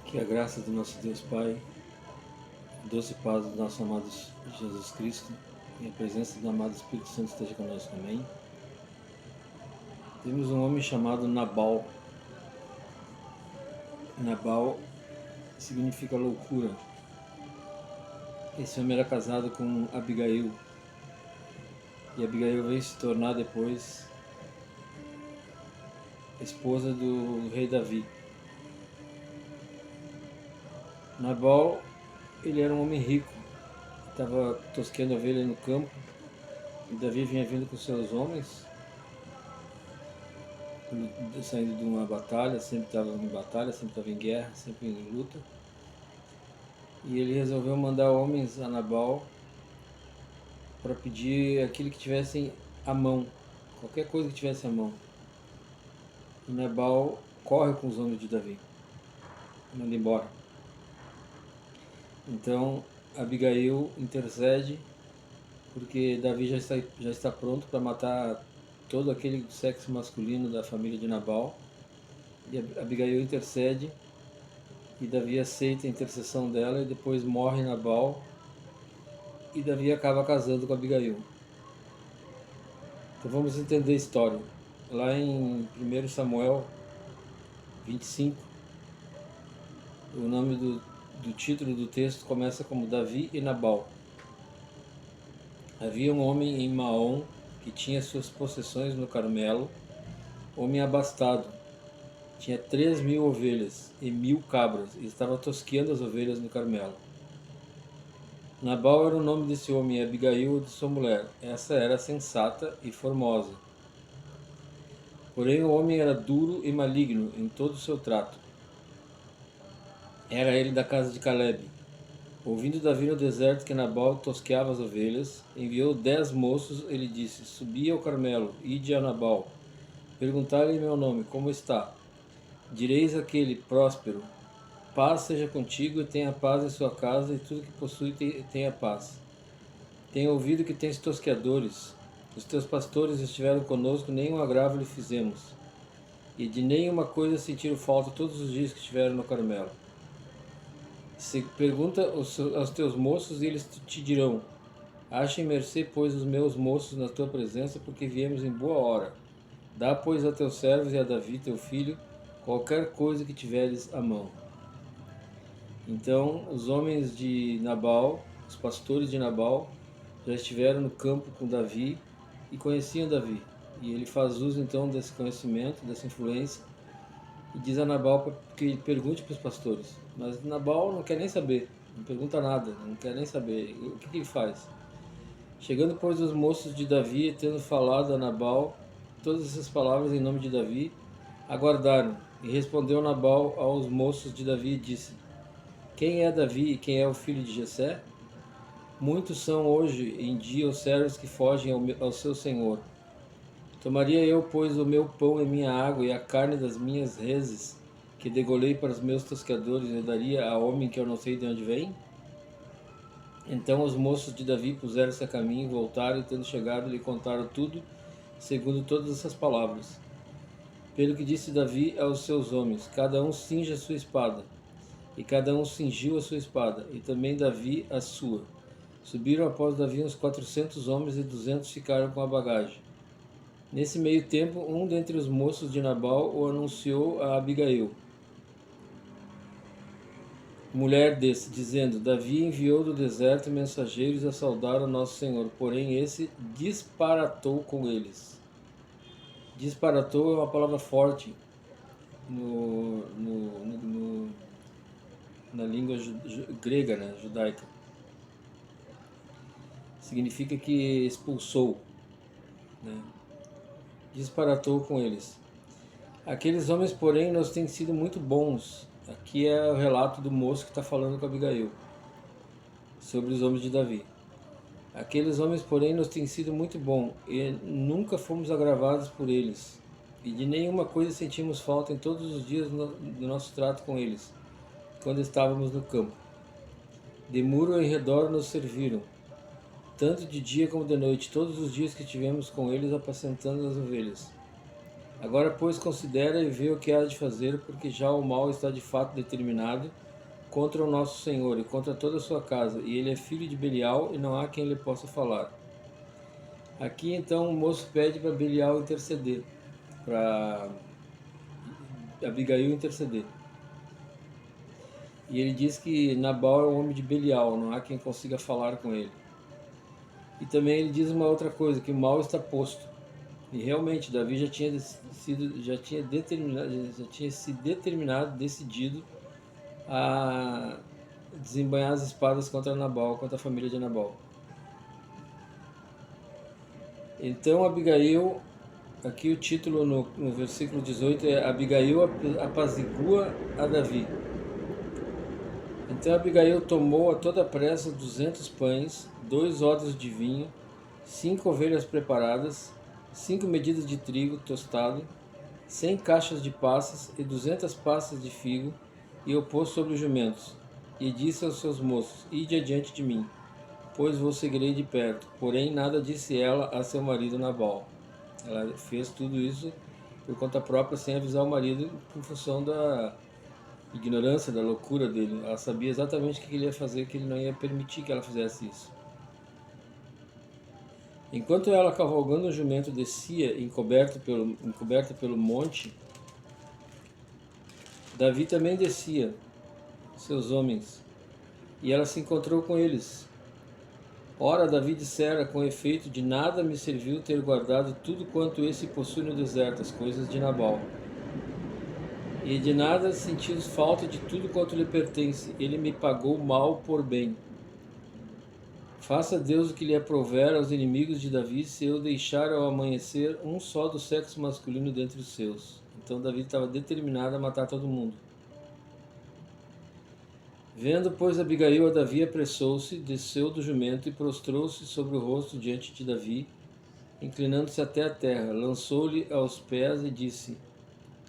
Que a graça do nosso Deus Pai, a doce paz do nosso amado Jesus Cristo e a presença do amado Espírito Santo esteja conosco. Amém. Temos um homem chamado Nabal. Nabal significa loucura. Esse homem era casado com Abigail. E Abigail veio se tornar depois esposa do rei Davi. Nabal, ele era um homem rico, estava tosqueando ovelha no campo, e Davi vinha vindo com seus homens, saindo de uma batalha, sempre estava em batalha, sempre estava em guerra, sempre em luta. E ele resolveu mandar homens a Nabal para pedir aquilo que tivessem à mão, qualquer coisa que tivesse à mão. E Nabal corre com os homens de Davi, manda embora. Então Abigail intercede, porque Davi já está pronto para matar todo aquele sexo masculino da família de Nabal. E Abigail intercede, e Davi aceita a intercessão dela, e depois morre Nabal, e Davi acaba casando com Abigail. Então vamos entender a história. Lá em 1 Samuel 25, o nome do título do texto começa como Davi e Nabal. Havia um homem em Maom que tinha suas possessões no Carmelo, homem abastado, tinha 3.000 ovelhas e 1.000 cabras, e estava tosqueando as ovelhas no Carmelo. Nabal era o nome desse homem, e Abigail de sua mulher. Essa era sensata e formosa. Porém o homem era duro e maligno em todo o seu trato. Era ele da casa de Caleb. Ouvindo Davi no deserto que Nabal tosqueava as ovelhas, enviou 10 moços. Ele disse: Subi ao Carmelo, ide a Nabal, perguntai-lhe meu nome, como está? Direis àquele próspero: paz seja contigo, e tenha paz em sua casa, e tudo que possui tenha paz. Tenho ouvido que tens tosqueadores. Os teus pastores estiveram conosco, nenhum agravo lhe fizemos, e de nenhuma coisa sentiram falta todos os dias que estiveram no Carmelo. Se pergunta aos teus moços, e eles te dirão: achem mercê, pois, os meus moços na tua presença, porque viemos em boa hora. Dá, pois, a teus servos e a Davi, teu filho, qualquer coisa que tiveres à mão. Então, os homens de Nabal, os pastores de Nabal, já estiveram no campo com Davi e conheciam Davi. E ele faz uso, então, desse conhecimento, dessa influência, e diz a Nabal que ele pergunte para os pastores. Mas Nabal não quer nem saber, não pergunta nada, não quer nem saber. O que ele faz? Chegando, pois, os moços de Davi, tendo falado a Nabal todas essas palavras em nome de Davi, aguardaram. E respondeu Nabal aos moços de Davi e disse: quem é Davi e quem é o filho de Jessé? Muitos são hoje em dia os servos que fogem ao seu senhor. Tomaria eu, pois, o meu pão e minha água e a carne das minhas reses, que degolei para os meus tosqueadores, e daria a homem que eu não sei de onde vem? Então os moços de Davi puseram-se a caminho e voltaram, e tendo chegado, lhe contaram tudo, segundo todas essas palavras. Pelo que disse Davi aos seus homens: cada um cinja a sua espada. E cada um cingiu a sua espada, e também Davi a sua. Subiram após Davi uns 400 homens, e 200 ficaram com a bagagem. Nesse meio tempo, um dentre os moços de Nabal o anunciou a Abigail, mulher desse, dizendo: Davi enviou do deserto mensageiros a saudar o nosso senhor, porém esse disparatou com eles. Disparatou é uma palavra forte na língua grega, né, judaica. Significa que expulsou, né? Disparatou com eles. Aqueles homens, porém, nos têm sido muito bons. Aqui é o relato do moço que está falando com Abigail sobre os homens de Davi. Aqueles homens, porém, nos têm sido muito bons, e nunca fomos agravados por eles, e de nenhuma coisa sentimos falta em todos os dias do nosso trato com eles, quando estávamos no campo. De muro em redor nos serviram, tanto de dia como de noite, todos os dias que estivemos com eles apacentando as ovelhas. Agora, pois, considera e vê o que há de fazer, porque já o mal está de fato determinado contra o nosso Senhor e contra toda a sua casa, e ele é filho de Belial, e não há quem lhe possa falar. Aqui, então, o moço pede para Belial interceder, para Abigail interceder. E ele diz que Nabal é um homem de Belial, não há quem consiga falar com ele. E também ele diz uma outra coisa, que o mal está posto. E realmente Davi já tinha se determinado, decidido a desembanhar as espadas contra Nabal, contra a família de Nabal. Então Abigail, aqui o título no versículo 18 é Abigail apazigua a Davi. Então Abigail tomou a toda pressa 200 pães, 2 odres de vinho, 5 ovelhas preparadas, 5 medidas de trigo tostado, 100 caixas de passas e 200 passas de figo, e o pôs sobre os jumentos. E disse aos seus moços: Ide adiante de mim, pois vos seguirei de perto. Porém nada disse ela a seu marido Nabal. Ela fez tudo isso por conta própria, sem avisar o marido, em função da ignorância, da loucura dele. Ela sabia exatamente o que ele ia fazer, que ele não ia permitir que ela fizesse isso. Enquanto ela, cavalgando o jumento, descia encoberta pelo monte, Davi também descia, seus homens, e ela se encontrou com eles. Ora, Davi dissera com efeito: de nada me serviu ter guardado tudo quanto esse possui no deserto, as coisas de Nabal. E de nada senti falta de tudo quanto lhe pertence. Ele me pagou mal por bem. Faça Deus o que lhe aprouver aos inimigos de Davi, se eu deixar ao amanhecer um só do sexo masculino dentre os seus. Então Davi estava determinado a matar todo mundo. Vendo, pois, Abigail a Davi, apressou-se, desceu do jumento e prostrou-se sobre o rosto diante de Davi, inclinando-se até a terra. Lançou-lhe aos pés e disse: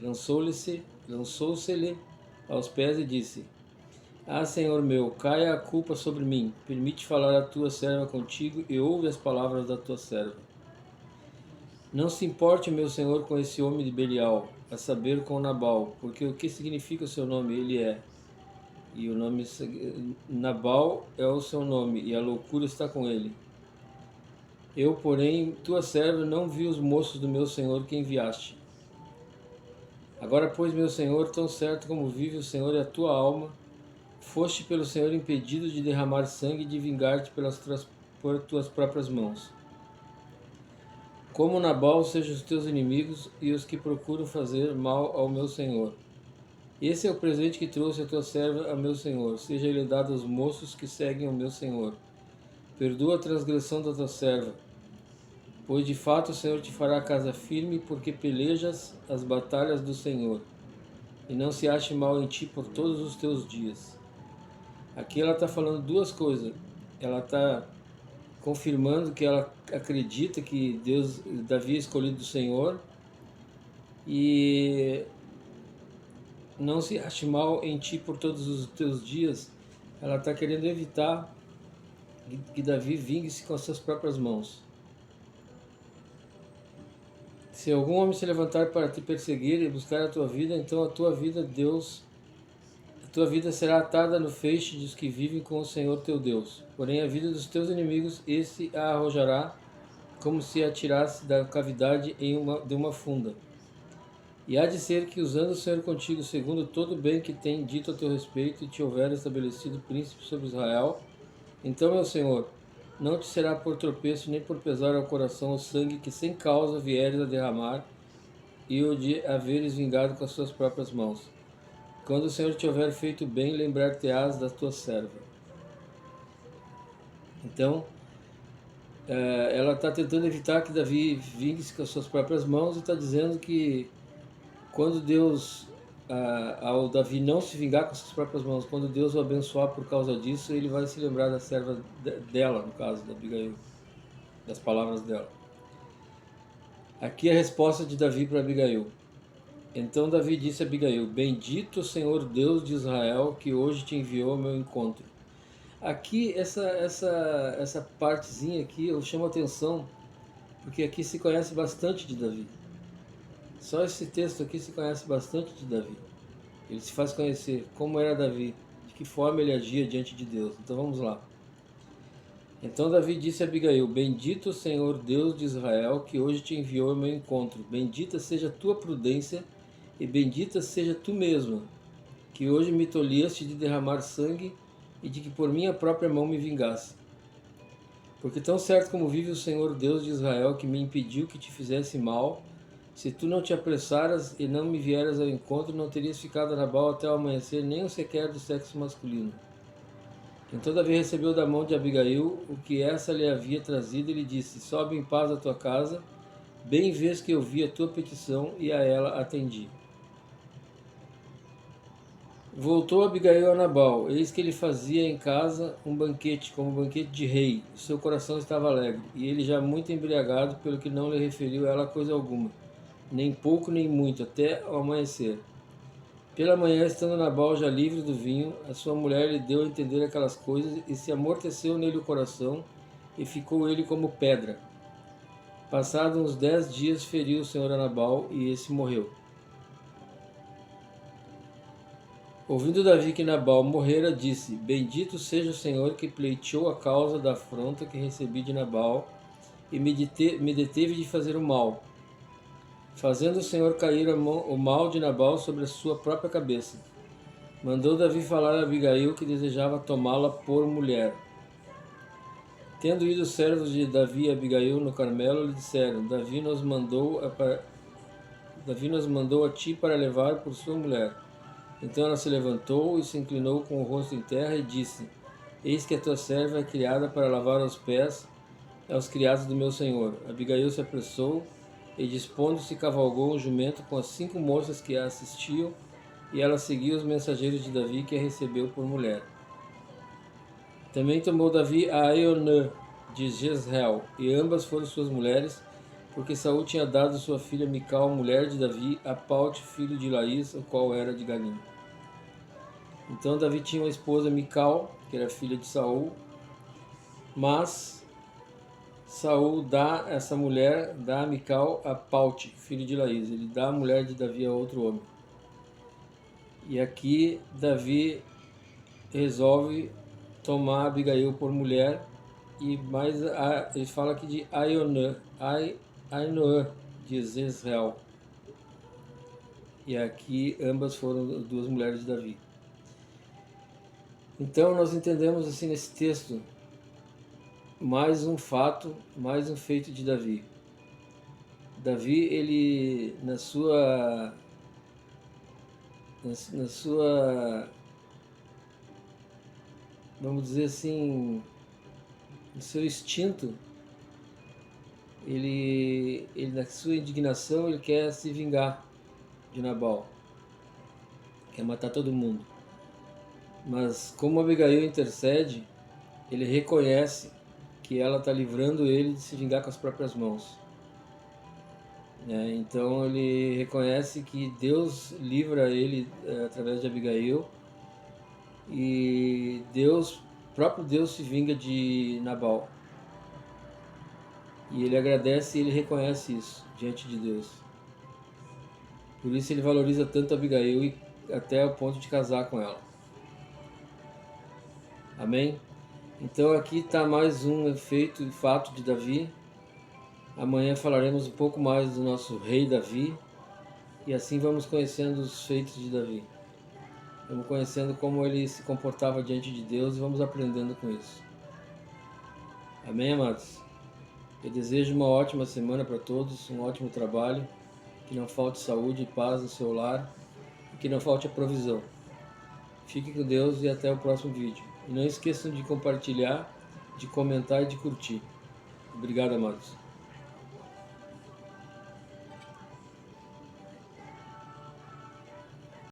Lançou-se-lhe aos pés e disse: Ah, Senhor meu, caia a culpa sobre mim. Permite falar a tua serva contigo e ouve as palavras da tua serva. Não se importe, meu senhor, com esse homem de Belial, a saber, com Nabal, porque o que significa o seu nome? Ele é. E o nome Nabal é o seu nome, e a loucura está com ele. Eu, porém, tua serva, não vi os moços do meu senhor que enviaste. Agora, pois, meu senhor, tão certo como vive o Senhor e a tua alma, foste pelo Senhor impedido de derramar sangue e de vingar-te por tuas próprias mãos. Como Nabal sejam os teus inimigos e os que procuram fazer mal ao meu senhor. Esse é o presente que trouxe a tua serva a meu senhor. Seja ele dado aos moços que seguem o meu senhor. Perdoa a transgressão da tua serva, pois de fato o Senhor te fará casa firme, porque pelejas as batalhas do Senhor, e não se ache mal em ti por todos os teus dias. Aqui ela está falando duas coisas. Ela está confirmando que ela acredita que Davi é escolhido do Senhor, e não se ache mal em ti por todos os teus dias. Ela está querendo evitar que Davi vingue-se com as suas próprias mãos. Se algum homem se levantar para te perseguir e buscar a tua vida, então a tua vida será atada no feixe dos que vivem com o Senhor teu Deus. Porém a vida dos teus inimigos, esse a arrojará como se atirasse da cavidade de uma funda. E há de ser que, usando o Senhor contigo, segundo todo o bem que tem dito a teu respeito, e te houver estabelecido príncipe sobre Israel, então, meu Senhor, não te será por tropeço nem por pesar ao coração o sangue que sem causa vieres a derramar, e o de haveres vingado com as suas próprias mãos. Quando o Senhor te houver feito bem, lembrar-te-ás da tua serva. Então, ela está tentando evitar que Davi vingue-se com as suas próprias mãos, e está dizendo que quando Deus, ao Davi não se vingar com suas próprias mãos, quando Deus o abençoar por causa disso, ele vai se lembrar da serva dela, no caso, da Abigail, das palavras dela. Aqui a resposta de Davi para Abigail. Então Davi disse a Abigail: Bendito o Senhor Deus de Israel, que hoje te enviou ao meu encontro. Aqui, essa partezinha aqui, eu chamo a atenção, porque aqui se conhece bastante de Davi. Só esse texto aqui se conhece bastante de Davi. Ele se faz conhecer como era Davi, de que forma ele agia diante de Deus. Então vamos lá. Então Davi disse a Abigail: Bendito o Senhor Deus de Israel, que hoje te enviou ao meu encontro. Bendita seja a tua prudência e bendita seja tu mesma, que hoje me tolheste de derramar sangue e de que por minha própria mão me vingasse. Porque tão certo como vive o Senhor Deus de Israel, que me impediu que te fizesse mal, se tu não te apressaras e não me vieras ao encontro, não terias ficado a Nabal até o amanhecer, nem um sequer do sexo masculino. Então Davi recebeu da mão de Abigail o que essa lhe havia trazido e lhe disse: Sobe em paz à tua casa, bem vês que eu vi a tua petição e a ela atendi. Voltou Abigail a Nabal, eis que ele fazia em casa um banquete, como um banquete de rei, e seu coração estava alegre, e ele já muito embriagado, pelo que não lhe referiu a ela coisa alguma, nem pouco nem muito, até ao amanhecer. Pela manhã, estando Nabal já livre do vinho, a sua mulher lhe deu a entender aquelas coisas, e se amorteceu nele o coração, e ficou ele como pedra. Passados uns 10 dias, feriu o Senhor a Nabal, e esse morreu. Ouvindo Davi que Nabal morrera, disse: Bendito seja o Senhor que pleiteou a causa da afronta que recebi de Nabal, e me deteve de fazer o mal, fazendo o Senhor cair o mal de Nabal sobre a sua própria cabeça. Mandou Davi falar a Abigail que desejava tomá-la por mulher. Tendo ido os servos de Davi e Abigail no Carmelo, lhe disseram: Davi nos mandou a ti para levar por sua mulher. Então ela se levantou e se inclinou com o rosto em terra e disse: Eis que a tua serva é criada para lavar os pés aos criados do meu senhor. Abigail se apressou e, dispondo-se, cavalgou um jumento com as 5 moças que a assistiam, e ela seguiu os mensageiros de Davi, que a recebeu por mulher. Também tomou Davi a Aionã de Jezreel, e ambas foram suas mulheres, porque Saul tinha dado sua filha Mical, mulher de Davi, a Paute, filho de Laís, o qual era de Galim. Então Davi tinha uma esposa, Mical, que era filha de Saul, mas Saul dá essa mulher, dá a Mical a Paute, filho de Laís. Ele dá a mulher de Davi a outro homem. E aqui Davi resolve tomar Abigail por mulher, e mais ele fala aqui de Ainoã de Jezreel. E aqui ambas foram 2 mulheres de Davi. Então nós entendemos assim nesse texto mais um fato, mais um feito de Davi. Davi, ele na sua vamos dizer assim, no seu instinto, ele na sua indignação, ele quer se vingar de Nabal, quer matar todo mundo. Mas como Abigail intercede, ele reconhece que ela está livrando ele de se vingar com as próprias mãos. Então ele reconhece que Deus livra ele através de Abigail, e próprio Deus se vinga de Nabal. E ele agradece e ele reconhece isso diante de Deus. Por isso ele valoriza tanto Abigail, e até o ponto de casar com ela. Amém? Então aqui está mais um efeito e fato de Davi. Amanhã falaremos um pouco mais do nosso rei Davi, e assim vamos conhecendo os feitos de Davi. Vamos conhecendo como ele se comportava diante de Deus, e vamos aprendendo com isso. Amém, amados? Eu desejo uma ótima semana para todos, um ótimo trabalho, que não falte saúde e paz no seu lar, e que não falte a provisão. Fique com Deus e até o próximo vídeo. E não esqueçam de compartilhar, de comentar e de curtir. Obrigado, amados.